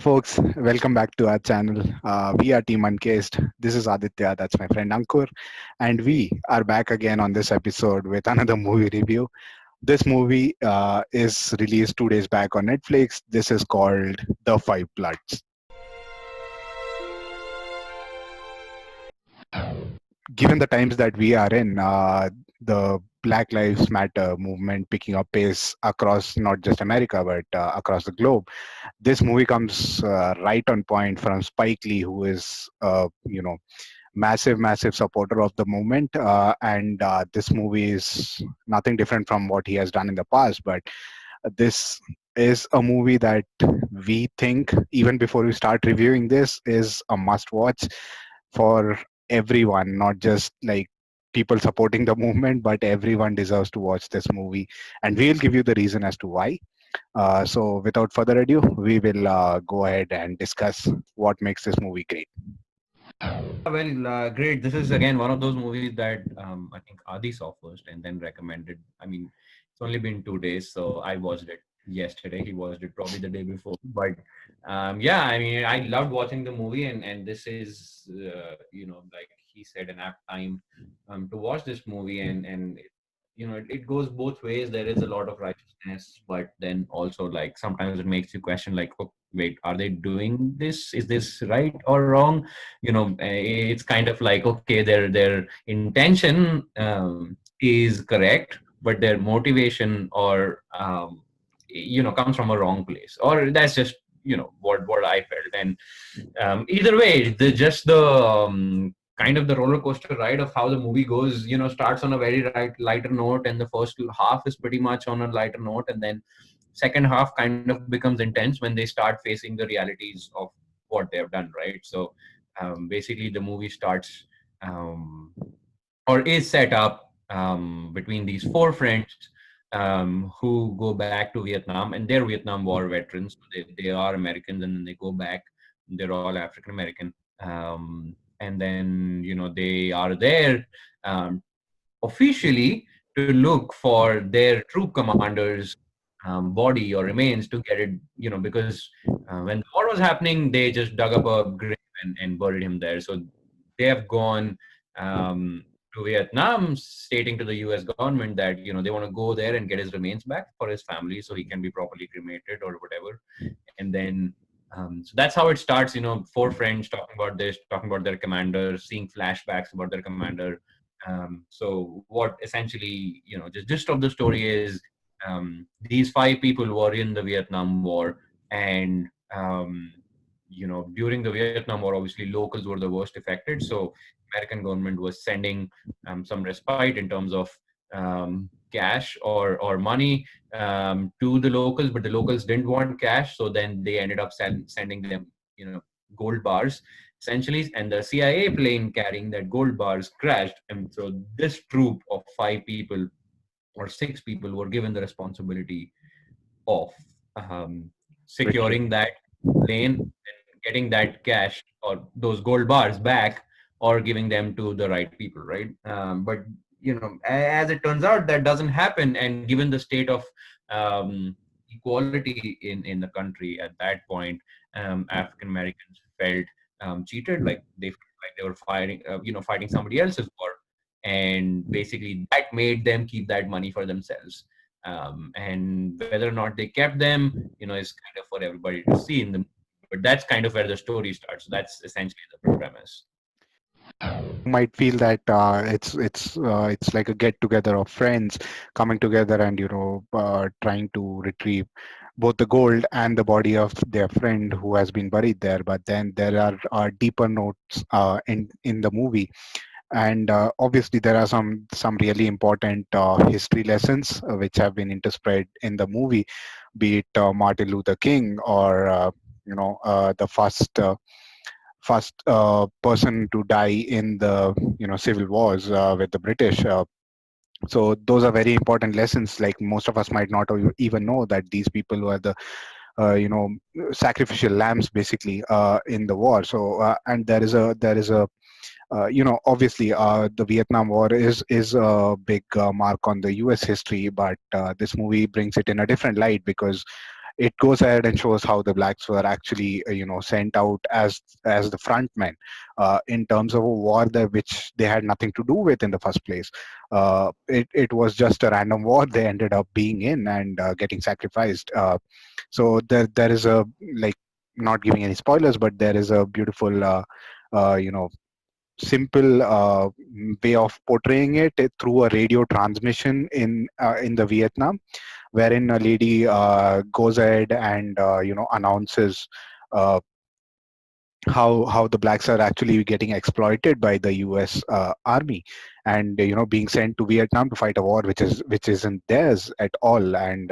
folks. Welcome back to our channel. We are Team Uncased. This is Aditya. That's my friend Ankur. And we are back again on this episode with another movie review. This movie is released 2 days back on Netflix. This is called The Five Bloods. Given the times that we are in, the Black Lives Matter movement picking up pace across not just America but across the globe, this movie comes right on point from Spike Lee, who is massive supporter of the movement, and this movie is nothing different from what he has done in the past. But this is a movie that we think, even before we start reviewing this, is a must watch for everyone, not just like people supporting the movement, but everyone deserves to watch this movie, and we'll give you the reason as to why. So without further ado, we will go ahead and discuss what makes this movie great. Great. This is again one of those movies that I think Adi saw first and then recommended. I mean, it's only been 2 days, so I watched it yesterday. He watched it probably the day before. But yeah, I mean, I loved watching the movie, and this is like he said, an apt time to watch this movie, and it goes both ways. There is a lot of righteousness, but then also like sometimes it makes you question, like, oh, wait, are they doing this? Is this right or wrong? It's kind of like, okay, their intention is correct, but their motivation or comes from a wrong place, or that's just what I felt. And either way, the kind of the roller coaster ride of how the movie goes, starts on a very lighter note, and the first half is pretty much on a lighter note, and then second half kind of becomes intense when they start facing the realities of what they have done, right? So basically the movie starts um, or is set up between these four friends who go back to Vietnam, and they're Vietnam War veterans. So they are Americans, and then they go back. They're all African American, and then they are there officially to look for their troop commander's body or remains to get it, because when the war was happening, they just dug up a grave and buried him there. So they have gone to Vietnam, stating to the U.S. government that they want to go there and get his remains back for his family so he can be properly cremated or whatever. And then so that's how it starts. Four friends talking about this, talking about their commander, seeing flashbacks about their commander. So what essentially, the gist of the story is, these five people were in the Vietnam War, and during the Vietnam War, obviously locals were the worst affected. So American government was sending some respite in terms of cash or money to the locals, but the locals didn't want cash, so then they ended up sending them, gold bars essentially, and the CIA plane carrying that gold bars crashed, and so this troop of five people or six people were given the responsibility of um, Retrieve. securing that plane and getting that cash or those gold bars back, or giving them to the right people, right? But as it turns out, that doesn't happen, and given the state of equality in the country at that point, African Americans felt cheated, like they felt like they were fighting somebody else's war, and basically that made them keep that money for themselves. And whether or not they kept them, is kind of for everybody to see in the. But that's kind of where the story starts. So that's essentially the premise. You might feel that it's like a get together of friends coming together and trying to retrieve both the gold and the body of their friend who has been buried there. But then there are deeper notes in the movie, and obviously there are some really important history lessons which have been interspread in the movie, be it Martin Luther King or the first person to die in the civil wars with the British. So those are very important lessons. Like, most of us might not even know that these people were the uh, you know sacrificial lambs basically in the war. So and there is a obviously the Vietnam War is a big mark on the US history, but this movie brings it in a different light, because it goes ahead and shows how the blacks were actually sent out as the front men in terms of a war that which they had nothing to do with in the first place. It was just a random war they ended up being in and getting sacrificed. So there is a, like, not giving any spoilers, but there is a beautiful uh, you know simple way of portraying it through a radio transmission in the Vietnam, wherein a lady goes ahead and announces uh, how the blacks are actually getting exploited by the U.S. Army, and being sent to Vietnam to fight a war which isn't theirs at all. And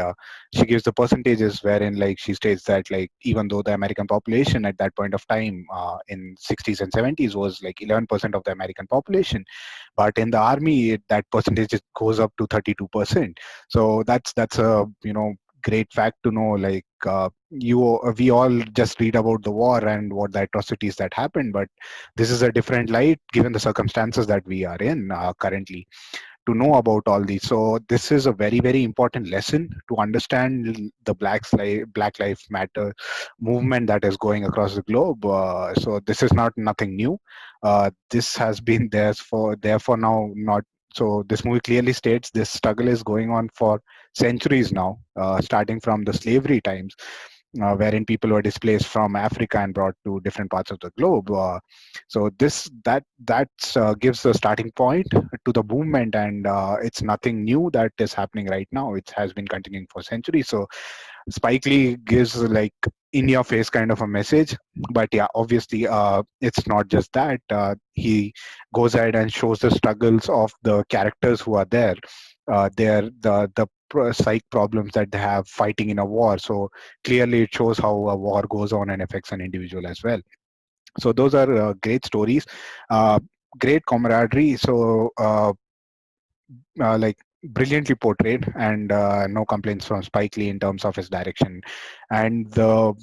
she gives the percentages wherein, like, she states that, like, even though the American population at that point of time in 60s and 70s was like 11% of the American population, but in the army that percentage goes up to 32%. So that's a great fact to know. Like, we all just read about the war and what the atrocities that happened, but this is a different light given the circumstances that we are in currently, to know about all these. So this is a very, very important lesson to understand the Black Lives Matter movement that is going across the globe. So this is not nothing new. This has been there for now. Not so. This movie clearly states this struggle is going on for centuries now, starting from the slavery times, wherein people were displaced from Africa and brought to different parts of the globe. So that gives a starting point to the movement, and it's nothing new that is happening right now. It has been continuing for centuries. So Spike Lee gives, like, in your face kind of a message, but yeah, obviously, it's not just that. He goes ahead and shows the struggles of the characters who are there. The psych problems that they have fighting in a war. So clearly, it shows how a war goes on and affects an individual as well. So those are great stories, uh, great camaraderie. So like, brilliantly portrayed, and no complaints from Spike Lee in terms of his direction. And the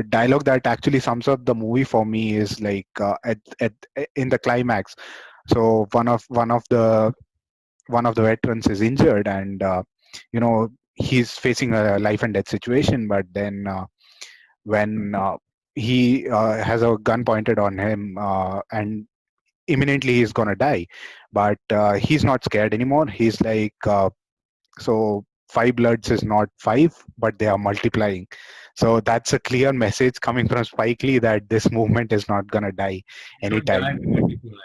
dialogue that actually sums up the movie for me is, like, at in the climax. So one of the veterans is injured, and he's facing a life and death situation. But then when he has a gun pointed on him, and imminently he's gonna die, but he's not scared anymore. He's like, so five bloods is not five, but they are multiplying. So that's a clear message coming from Spike Lee that this movement is not gonna die You should die anytime. to multiply.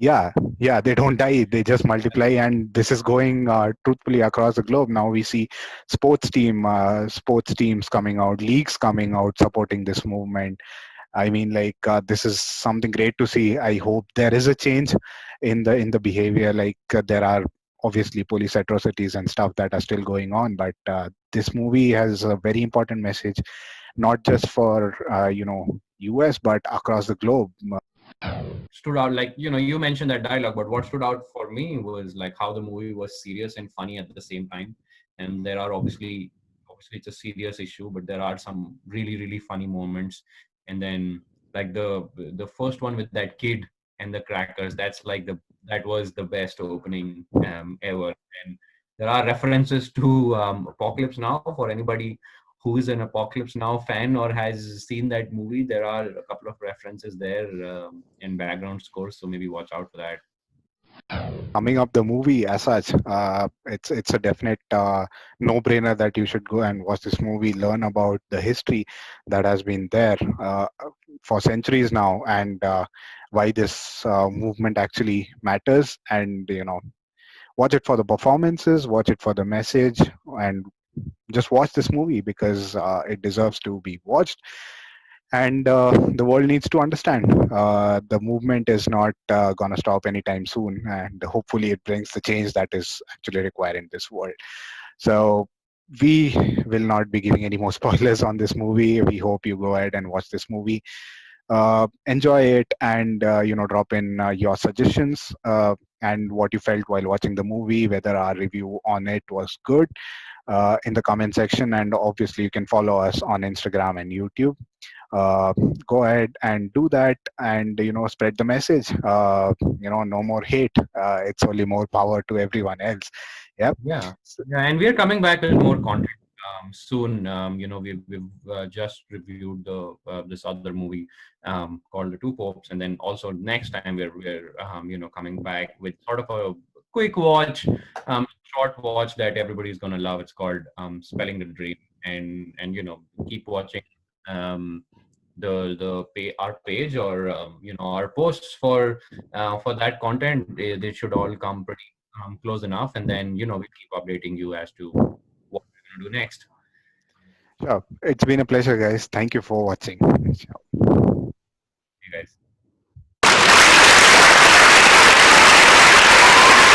Yeah, yeah, they don't die, they just multiply. And this is going truthfully across the globe. Now we see sports teams coming out, leagues coming out supporting this movement. I mean, like, this is something great to see. I hope there is a change in the behavior. Like, there are obviously police atrocities and stuff that are still going on, but this movie has a very important message, not just for US, but across the globe. Stood out, like, you mentioned that dialogue, but what stood out for me was like how the movie was serious and funny at the same time. And there are obviously it's a serious issue, but there are some really, really funny moments. And then, like, the first one with that kid and the crackers, that was the best opening ever. And there are references to Apocalypse Now. For anybody who is an Apocalypse Now fan or has seen that movie, there are a couple of references there in background scores, so maybe watch out for that. Summing up the movie as such, it's a definite no-brainer that you should go and watch this movie, learn about the history that has been there for centuries now, and why this movement actually matters. And watch it for the performances, watch it for the message, and just watch this movie because it deserves to be watched. And the world needs to understand the movement is not going to stop anytime soon, and hopefully it brings the change that is actually required in this world. So we will not be giving any more spoilers on this movie. We hope you go ahead and watch this movie, enjoy it, and drop in your suggestions and what you felt while watching the movie, whether our review on it was good, in the comment section. And obviously you can follow us on Instagram and YouTube. uh, Go ahead and do that, and spread the message. No more hate. It's only more power to everyone else. Yep. Yeah, yeah, and we are coming back with more content. soon. We've just reviewed the this other movie called The Two Popes, and then also next time we're coming back with sort of a quick watch, short watch that everybody's gonna love. It's called Spelling the Dream, and keep watching. Um, our page, or our posts for that content. They should all come pretty close enough, and then we keep updating you as to what we're going to do next. Sure. It's been a pleasure, guys. Thank you for watching. Sure.